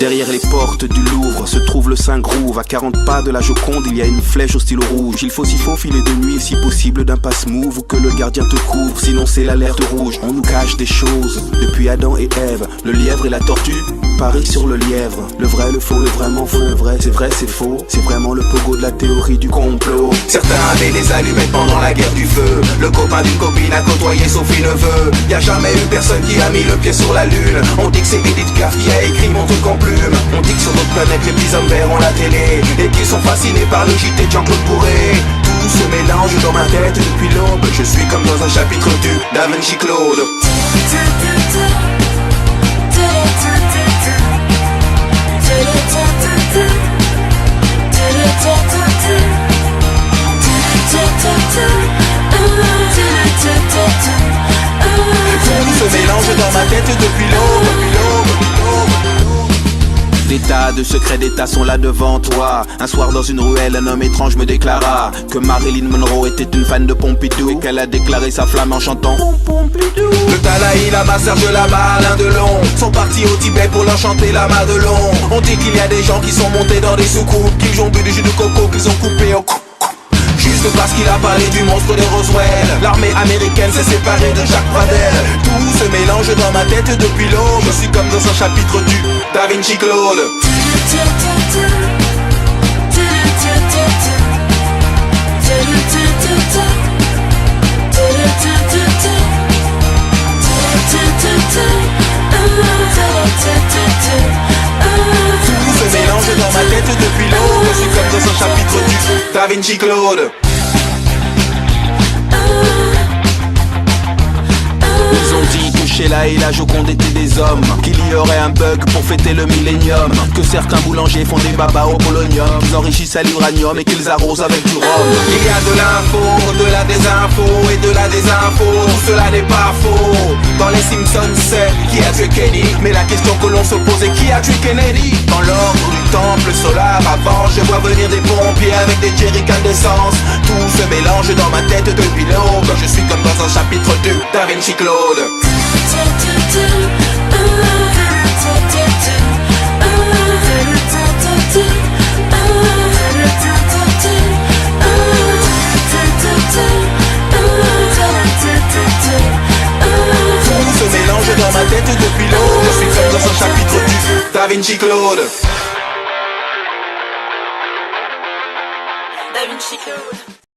Derrière les portes du Louvre se trouve le Saint-Groove. À 40 pas de la Joconde, il y a une flèche au stylo rouge. Il faut s'y faufiler de nuit et si possible d'un passe-move, ou que le gardien te couvre, sinon c'est l'alerte rouge. On nous cache des choses, depuis Adam et Ève. Le lièvre et la tortue parient sur le lièvre. Le vrai, le faux, le vraiment faux, le vrai, c'est faux. C'est vraiment le pogo de la théorie du complot. Certains avaient les allumettes pendant la guerre du feu. Le copain d'une copine a côtoyé Sophie Neveu. Y a jamais eu personne qui a mis le pied sur la lune. On dit que c'est Edith Piaf qui a écrit mon truc en plume. On dit que sur notre planète les petits hommes verts ont la télé et qu'ils sont fascinés par le JT de Jean-Claude Bourré. Tout se mélange dans ma tête depuis l'aube. Je suis comme dans un chapitre du Da Vinci Claude. Tout se mélange dans ma tête depuis l'aube. Des tas de secrets d'État sont là devant toi. Un soir dans une ruelle, un homme étrange me déclara que Marilyn Monroe était une fan de Pompidou et qu'elle a déclaré sa flamme en chantant Pompidou. Le Dalai Lama, Serge Lama, Alain Delon sont partis au Tibet pour leur chanter la Madelon. On dit qu'il y a des gens qui sont montés dans des soucoupes, qui ont bu du jus de coco, qu'ils ont coupé au juste parce qu'il a parlé du monstre de Roswell. L'armée américaine s'est séparée de Jacques Pradel. Tout se mélange dans ma tête depuis l'aube. Je suis comme dans un chapitre du Da Vinci Claude. Tout se mélange dans ma tête depuis l'aube. Je suis comme dans un chapitre du Da Vinci Claude. Ils ont dit que Sheila et la Joconde étaient des hommes, qu'il y aurait un bug pour fêter le millénium, que certains boulangers font des babas au polonium, qu'ils enrichissent à l'uranium et qu'ils arrosent avec du rhum. Il y a de l'info, de la désinfo et de la désinfo. Tout cela n'est pas faux. Dans les Simpsons c'est qui a tué Kenny, mais la question que l'on se pose est qui a tué Kennedy. Dans l'ordre du temple solaire avant, je vois venir des pompiers avec des jerrycans d'essence. Tout se mélange dans ma tête depuis l'aube. Je suis comme dans un chapitre du Da Vinci Claude. Tout se mélange dans ma tête depuis l'aube. Je suis comme dans un chapitre du Da Vinci Claude. Da Vinci Claude.